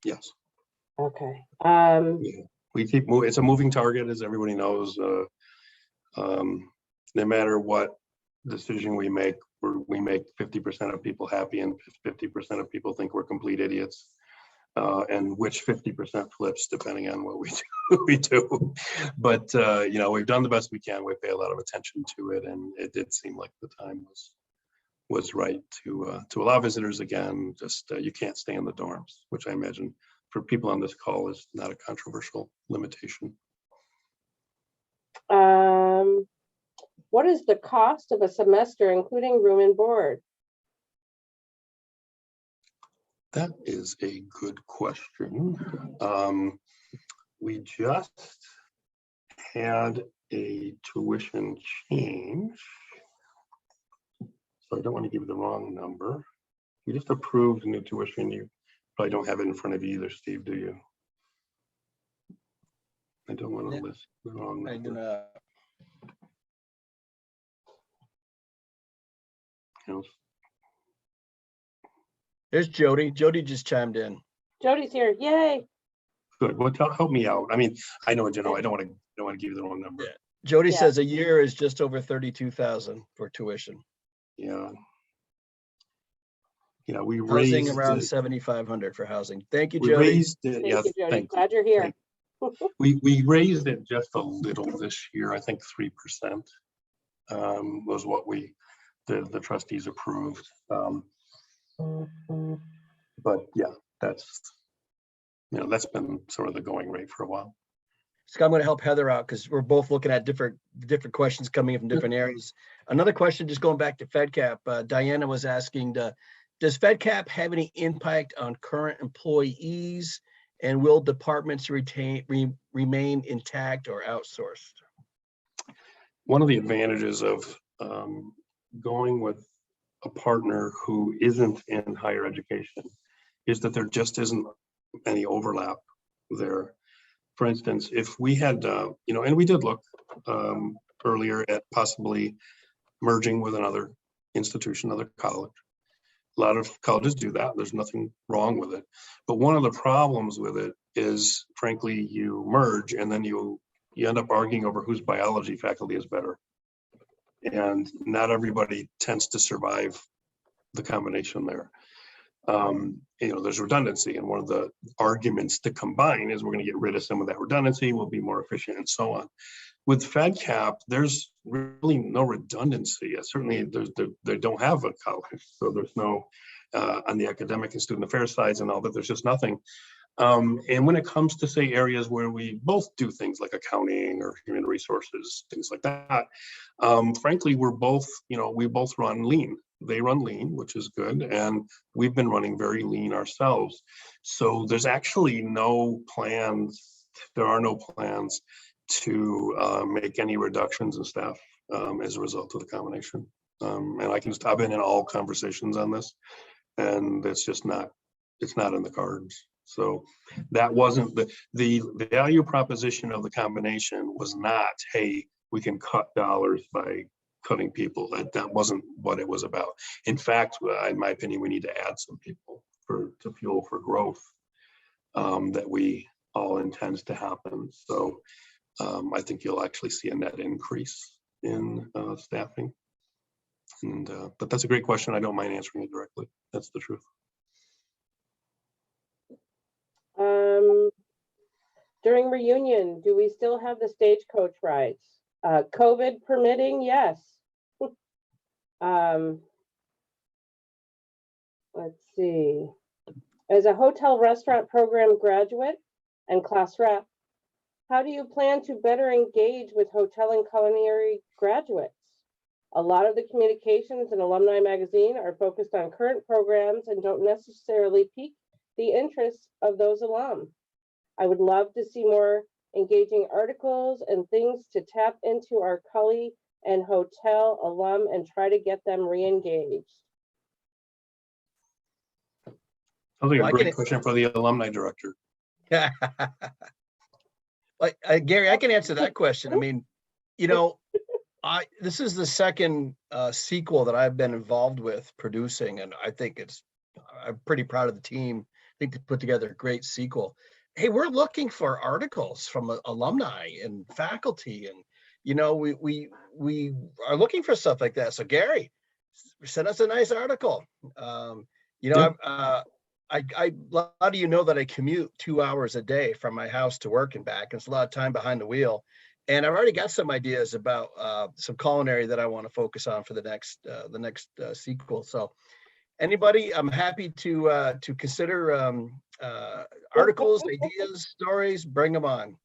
Yes. Okay. Yeah. We keep moving. It's a moving target, as everybody knows. No matter what decision we make 50% of people happy and 50% of people think we're complete idiots. And which 50% flips depending on what we do. But you know, we've done the best we can. We pay a lot of attention to it, and it did seem like the time was right to allow visitors again. Just you can't stay in the dorms, which I imagine for people on this call is not a controversial limitation. What is the cost of a semester, including room and board? That is a good question. We just had a tuition change, so I don't want to give you the wrong number. We just approved new tuition. You probably don't have it in front of you either, Steve, do you? I don't want to list the wrong number. I do not. Yes. There's Jody. Jody just chimed in. Jody's here. Yay. Good. Well, help me out. I mean, I know in general, I don't want to give you the wrong number. Yeah. Jody Yeah. says a year is just over 32,000 for tuition. Yeah. Yeah, we Housing raised around it. 7,500 for housing. Thank you, We Jody. raised it. Thank Yeah, you, Jody. thank you. Glad you're here. We raised it just a little this year. I think 3% was what the trustees approved. But yeah, that's been sort of the going rate for a while. So I'm going to help Heather out because we're both looking at different questions coming in from different areas. Another question, just going back to FedCap, Diana was asking, does FedCap have any impact on current employees, and will departments remain intact or outsourced? One of the advantages of going with a partner who isn't in higher education is that there just isn't any overlap there. For instance, if we had, and we did look earlier at possibly merging with another institution, another college. A lot of colleges do that. There's nothing wrong with it. But one of the problems with it is, frankly, you merge and then you end up arguing over whose biology faculty is better. And not everybody tends to survive the combination there. There's redundancy, and one of the arguments to combine is we're going to get rid of some of that redundancy, we'll be more efficient, and so on. With FedCap, there's really no redundancy. Certainly, they don't have a college, so there's no on the academic and student affairs sides and all that. There's just nothing. And when it comes to, say, areas where we both do things like accounting or human resources, things like that, frankly, we both run lean. They run lean, which is good, and we've been running very lean ourselves. So there's actually no plans. There are no plans to make any reductions in staff as a result of the combination. And I've been in all conversations on this, and it's not in the cards. So that wasn't the value proposition of the combination was not, hey, we can cut dollars by cutting people. That wasn't what it was about. In fact, in my opinion, we need to add some people to fuel for growth that we all intends to happen. So I think you'll actually see a net increase in staffing. And but that's a great question. I don't mind answering it directly. That's the truth. During reunion, do we still have the stagecoach rides? COVID permitting, yes. Let's see. As a hotel restaurant program graduate and class rep, how do you plan to better engage with hotel and culinary graduates? A lot of the communications in Alumni Magazine are focused on current programs and don't necessarily pique the interest of those alum. I would love to see more engaging articles and things to tap into our Cully and hotel alum and try to get them re-engaged. Sounds like Well, a I great can- question for the alumni director. Like, Gary, I can answer that question. I mean, you know, this is the second sequel that I've been involved with producing, and I think I'm pretty proud of the team. I think they put together a great sequel. Hey, we're looking for articles from alumni and faculty, and you know, we are looking for stuff like that. So Gary, send us a nice article. You know, a lot of you know that I commute 2 hours a day from my house to work and back. It's a lot of time behind the wheel. And I've already got some ideas about some culinary that I want to focus on for the next sequel. So anybody, I'm happy to consider articles, ideas, stories, bring them on.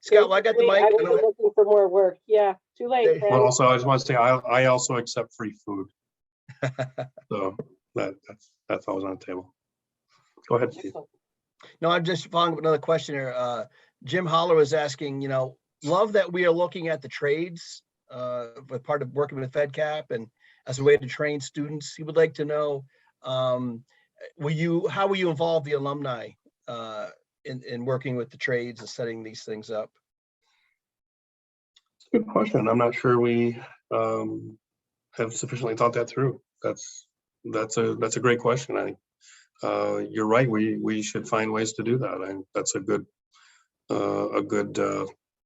Scott, well, I got the mic. I was looking for more work. Yeah, too late, Hey. friend. Well, also, I just want to say, I also accept free food. So that's always on the table. Go ahead, Steve. No, I'm just following up another question here. Jim Holler was asking, you know, love that we are looking at the trades with part of working with FedCap and as a way to train students. He would like to know, how will you involve the alumni in working with the trades and setting these things up? It's a good question. I'm not sure we have sufficiently thought that through. That's a great question. I think you're right. We should find ways to do that. And that's a good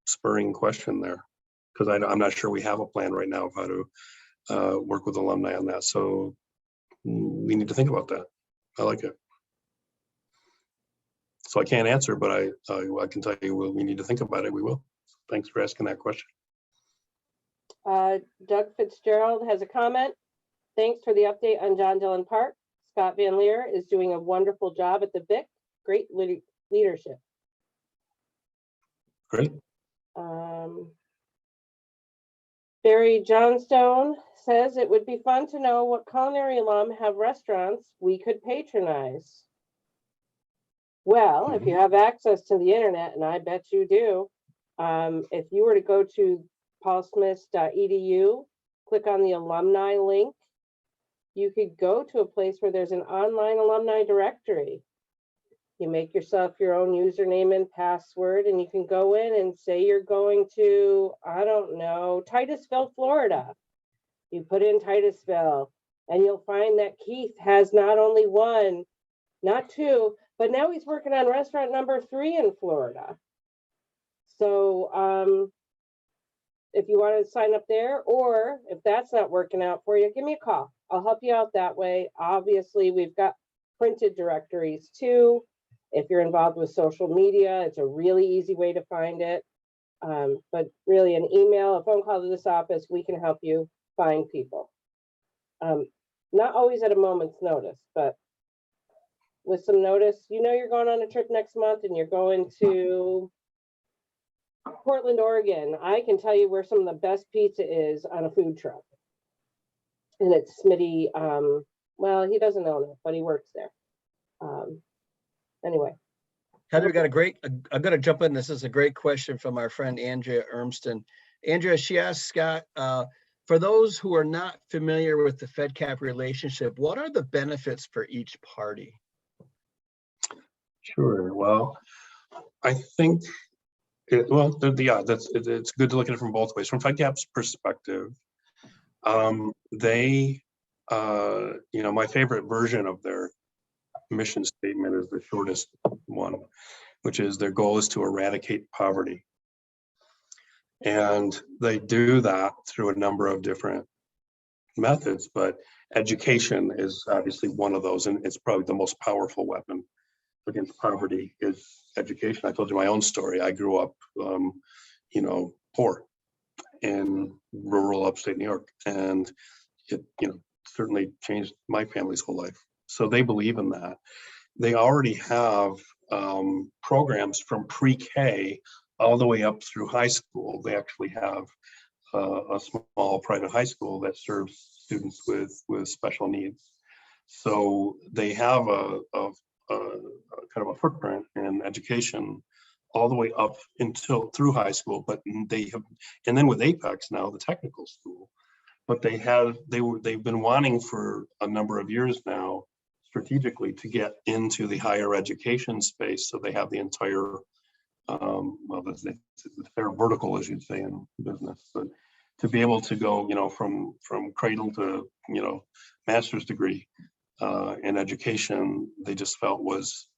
spurring question there, because I'm not sure we have a plan right now of how to work with alumni on that. So we need to think about that. I like it. So I can't answer, but I can tell you we need to think about it. We will. Thanks for asking that question. Doug Fitzgerald has a comment. Thanks for the update on John Dillon Park. Scott Van Leer is doing a wonderful job at the Vic. Great leadership. Great. Barry Johnstone says it would be fun to know what culinary alum have restaurants we could patronize. Well, if you have access to the internet, and I bet you do, if you were to go to paulsmith.edu, click on the alumni link, you could go to a place where there's an online alumni directory. You make yourself your own username and password, and you can go in and say you're going to, I don't know, Titusville, Florida. You put in Titusville, and you'll find that Keith has not only one, not two, but now he's working on restaurant number 3 in Florida. So if you want to sign up there, or if that's not working out for you, give me a call. I'll help you out that way. Obviously, we've got printed directories too. If you're involved with social media, it's a really easy way to find it. But really an email, a phone call to this office, we can help you find people. Not always at a moment's notice, but with some notice, you know you're going on a trip next month and you're going to Portland, Oregon. I can tell you where some of the best pizza is on a food truck. And it's Smitty. Well, he doesn't own it, but he works there. Anyway. Heather, I'm going to jump in. This is a great question from our friend Andrea Ermston. Andrea, she asked Scott, for those who are not familiar with the FedCap relationship, what are the benefits for each party? Sure. Well, I think it's good to look at it from both ways. From FedCap's perspective, my favorite version of their mission statement is the shortest one, which is their goal is to eradicate poverty. And they do that through a number of different methods, but education is obviously one of those, and it's probably the most powerful weapon against poverty is education. I told you my own story. I grew up, poor in rural upstate New York, and it, certainly changed my family's whole life. So they believe in that. They already have programs from pre-K all the way up through high school. They actually have a small private high school that serves students with special needs. So they have a kind of a footprint in education all the way up until through high school, but they have, and then with Apex now, the technical school, but they've been wanting for a number of years now strategically to get into the higher education space. So they have the entire, well, the fair vertical, as you'd say in business, but to be able to go, from cradle to, master's degree in education, they just felt was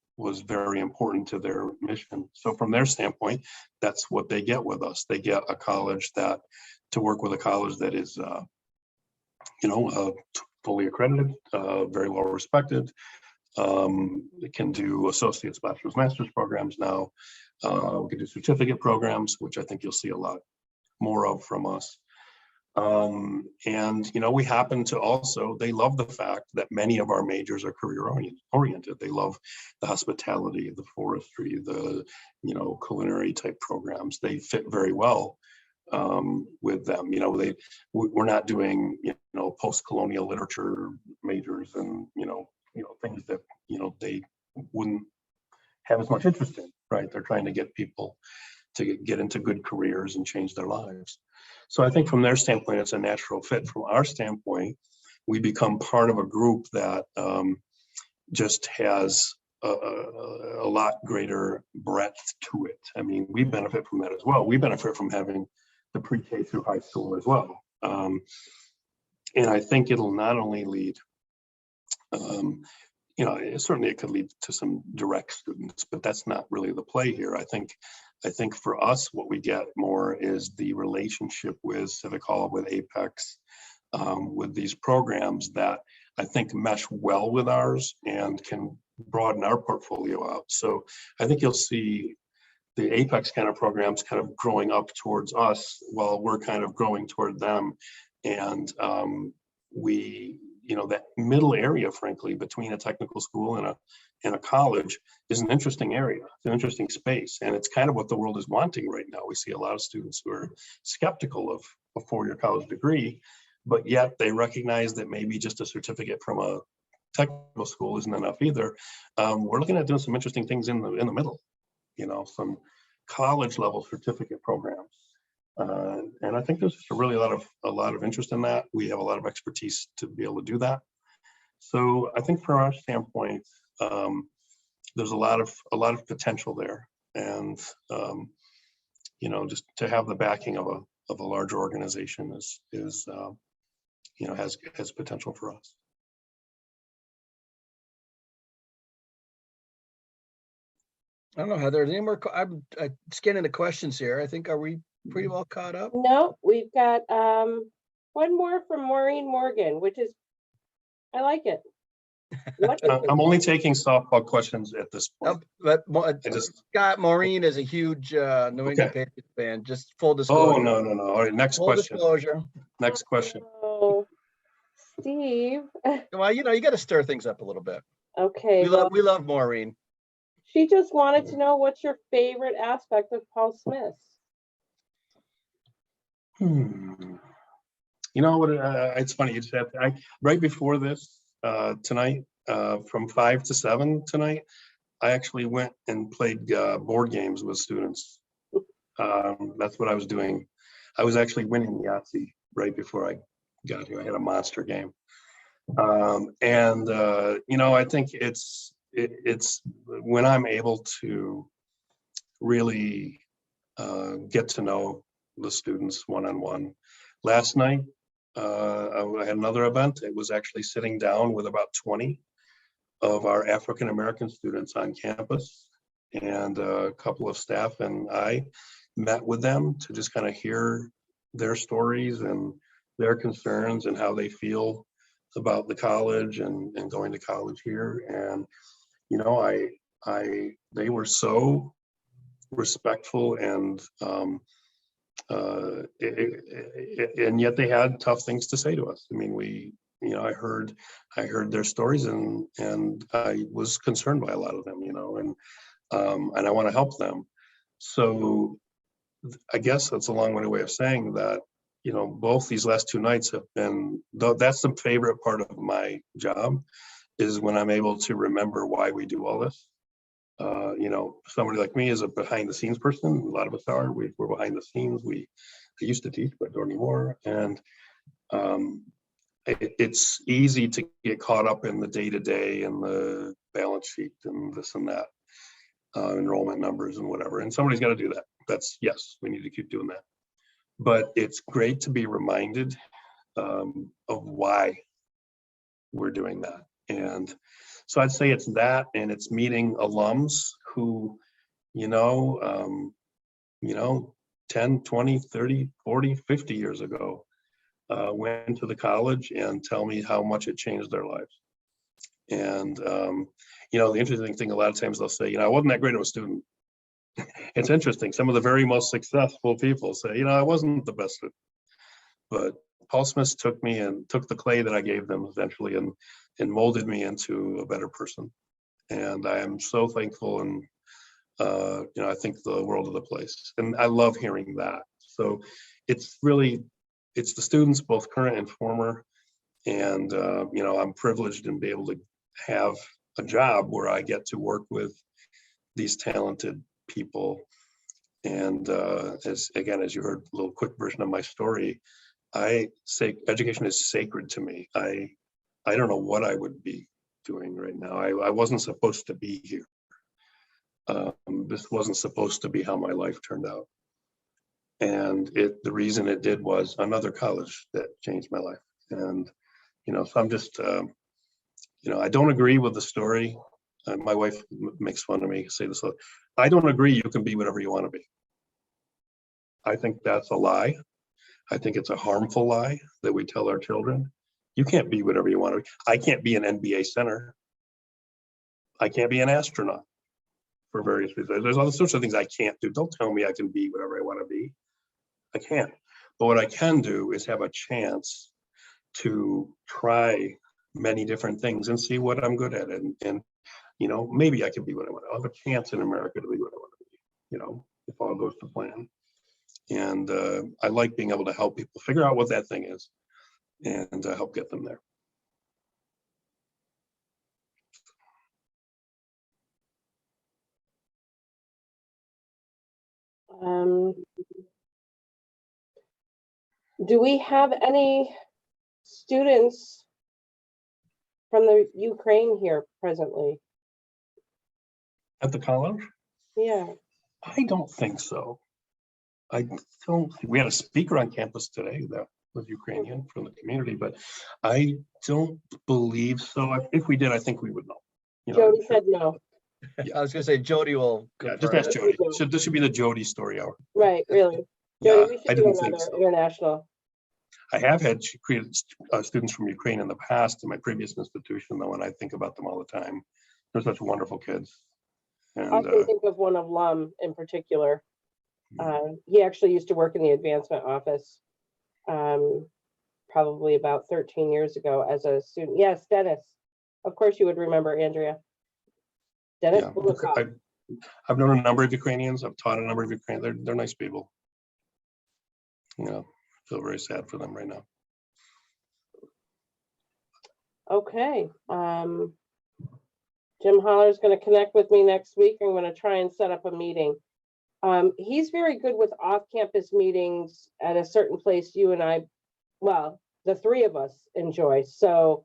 very important to their mission. So from their standpoint, that's what they get with us. They get a college to work with a college that is, fully accredited, very well respected. It can do associates, bachelor's, master's programs now. We can do certificate programs, which I think you'll see a lot more of from us. And we happen to also, they love the fact that many of our majors are career oriented. They love the hospitality, the forestry, the culinary type programs. They fit very well with them. We're not doing post-colonial literature majors and things that they wouldn't have as much interest in, right? They're trying to get people to get into good careers and change their lives. So I think from their standpoint, it's a natural fit. From our standpoint, we become part of a group that just has a lot greater breadth to it. I mean, we benefit from that as well. We benefit from having the pre-K through high school as well. And I think it'll not only lead, certainly it could lead to some direct students, but that's not really the play here. I think for us, what we get more is the relationship with Civic Hall, with Apex, with these programs that I think mesh well with ours and can broaden our portfolio out. So I think you'll see the Apex kind of programs kind of growing up towards us while we're kind of growing toward them. And that middle area, frankly, between a technical school and a college is an interesting area. It's an interesting space. And it's kind of what the world is wanting right now. We see a lot of students who are skeptical of a four-year college degree, but yet they recognize that maybe just a certificate from a technical school isn't enough either. We're looking at doing some interesting things in the middle, some college level certificate programs. And I think there's just really a lot of interest in that. We have a lot of expertise to be able to do that. So I think from our standpoint, there's a lot of potential there, and just to have the backing of a larger organization has potential for us. I don't know, Heather, any more? I'm scanning the questions here. I think, are we pretty well caught up? No, we've got one more from Maureen Morgan, which is, I like it. I'm only taking softball questions at this point. But Scott, Maureen is a huge New England Patriots fan. Just full disclosure. Oh, no. All right, next question. Disclosure. Next question. Oh, Steve. Well, you got to stir things up a little bit. Okay. We love Maureen. She just wanted to know what's your favorite aspect of Paul Smith. It's funny you said right before this tonight, from 5 to 7 tonight, I actually went and played board games with students. That's what I was doing. I was actually winning Yahtzee right before I got here. I had a monster game. I think it's when I'm able to really get to know the students one-on-one. Last night, I had another event. It was actually sitting down with about 20 of our African-American students on campus, and a couple of staff and I met with them to just kind of hear their stories and their concerns and how they feel about the college and going to college here. And they were so respectful and yet they had tough things to say to us. I mean, I heard their stories and I was concerned by a lot of them, and I want to help them. So I guess that's a long-winded way of saying that both these last two nights have been, that's the favorite part of my job, is when I'm able to remember why we do all this. Somebody like me is a behind the scenes person. A lot of us are. We're behind the scenes. I used to teach, but don't anymore. And it's easy to get caught up in the day-to-day and the balance sheet and this and that, enrollment numbers and whatever. And somebody's got to do that. Yes, we need to keep doing that. But it's great to be reminded of why we're doing that. And so I'd say it's that, and it's meeting alums who, 10, 20, 30, 40, 50 years ago, went to the college and tell me how much it changed their lives. And, the interesting thing, a lot of times they'll say, I wasn't that great of a student. It's interesting. Some of the very most successful people say, I wasn't the best student. But Paul Smith took me and took the clay that I gave them eventually and molded me into a better person. And I am so thankful, and I think the world of the place. And I love hearing that. So it's the students, both current and former. And, I'm privileged and be able to have a job where I get to work with these talented people. And as you heard, a little quick version of my story, I say education is sacred to me. I don't know what I would be doing right now. I wasn't supposed to be here. This wasn't supposed to be how my life turned out. And the reason it did was another college that changed my life. And, so I'm just, I don't agree with the story. My wife makes fun of me, say this, I don't agree you can be whatever you want to be. I think that's a lie. I think it's a harmful lie that we tell our children. You can't be whatever you want to be. I can't be an NBA center. I can't be an astronaut for various reasons. There's all sorts of things I can't do. Don't tell me I can be whatever I want to be. I can't. But what I can do is have a chance to try many different things and see what I'm good at. And maybe I can be what I want. I'll have a chance in America to be what I want to be, if all goes to plan. And I like being able to help people figure out what that thing is and help get them there. Do we have any students from the Ukraine here presently? At the college? Yeah. I don't think so. We had a speaker on campus today that was Ukrainian from the community, but I don't believe so. If we did, I think we would know. Jody said no. I was gonna say Jody will. Yeah, just ask Jody. This should be the Jody story hour. Right, really. Jody, we should do another international. I have had created students from Ukraine in the past in my previous institution, though, and I think about them all the time. They're such wonderful kids. And, I can think of one of Lum in particular. He actually used to work in the advancement office probably about 13 years ago as a student. Yes, Dennis. Of course you would remember, Andrea. Dennis. Yeah, I've known a number of Ukrainians. I've taught a number of Ukrainians. They're nice people. Feel very sad for them right now. Okay. Jim Holler's going to connect with me next week. I'm going to try and set up a meeting. He's very good with off-campus meetings at a certain place you and I, well, the three of us enjoy. So,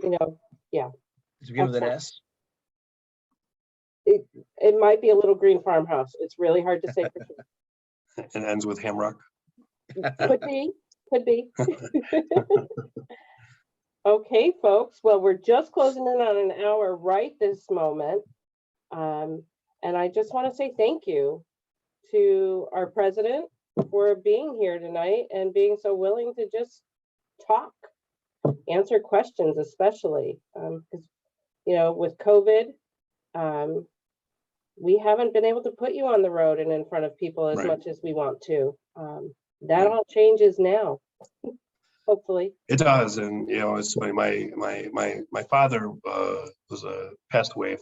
yeah. Did you give it an S? It might be a little green farmhouse. It's really hard to say for sure. And ends with Hamrock. Could be. Okay, folks. Well, we're just closing in on an hour right this moment. And I just want to say thank you to our president for being here tonight and being so willing to just talk, answer questions, especially because, with COVID, we haven't been able to put you on the road and in front of people as much as we want to. That all changes now, hopefully. It does, and it's funny. My father passed away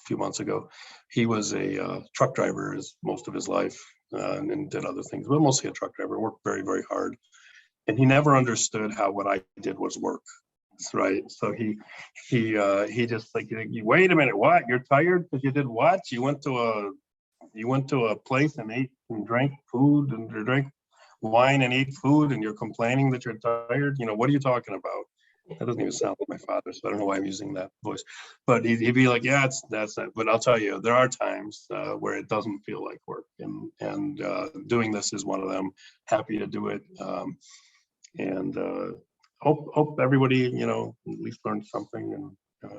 few months ago. He was a truck driver most of his life, and did other things, but mostly a truck driver, worked very, very hard. And he never understood how what I did was work. Right. So he just like, you wait a minute, what? You're tired because you did what? You went to a place and ate and drank food and drank wine and ate food, and you're complaining that you're tired. What are you talking about? That doesn't even sound like my father, so I don't know why I'm using that voice. But he'd be like, yeah, that's that. But I'll tell you, there are times where it doesn't feel like work, and doing this is one of them. Happy to do it, and hope everybody at least learned something and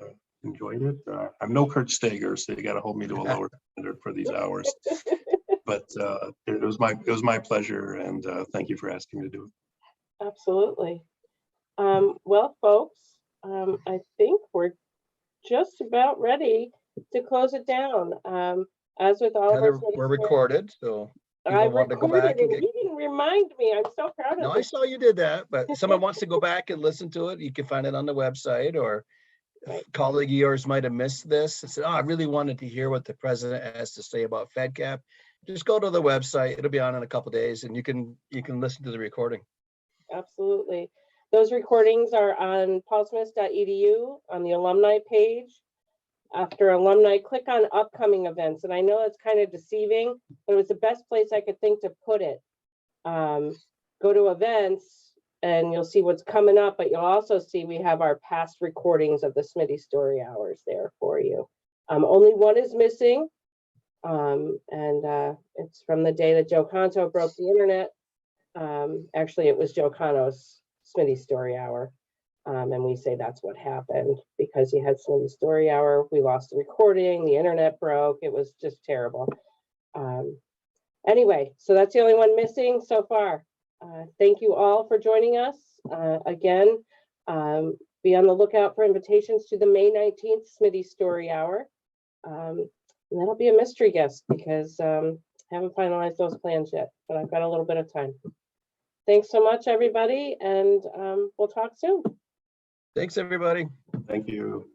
enjoyed it. I'm no Kurt Steger, so you got to hold me to a lower standard for these hours. But it was my pleasure, and thank you for asking me to do it. Absolutely. Well, folks, I think we're just about ready to close it down. As with all of Heather, our we're recorded, so I want to go recorded back and and you didn't remind me. I'm so proud of No, you. I saw you did that, but if someone wants to go back and listen to it, you can find it on the website, or a colleague of yours might have missed this and said, oh, I really wanted to hear what the president has to say about FedCap. Just go to the website. It'll be on in a couple of days, and you can listen to the recording. Absolutely. Those recordings are on paulsmith.edu on the alumni page. After alumni, click on upcoming events. And I know it's kind of deceiving, but it was the best place I could think to put it. Go to events and you'll see what's coming up, but you'll also see we have our past recordings of the Smitty story hours there for you. Only one is missing. And it's from the day that Joe Canto broke the internet. Actually, it was Joe Cano's Smitty story hour. And we say that's what happened because he had Smitty story hour. We lost the recording, the internet broke. It was just terrible. Anyway, so that's the only one missing so far. Thank you all for joining us. Again, be on the lookout for invitations to the May 19th Smitty story hour. And that'll be a mystery guest because haven't finalized those plans yet, but I've got a little bit of time. Thanks so much, everybody, and we'll talk soon. Thanks, everybody. Thank you.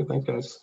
Thanks, guys.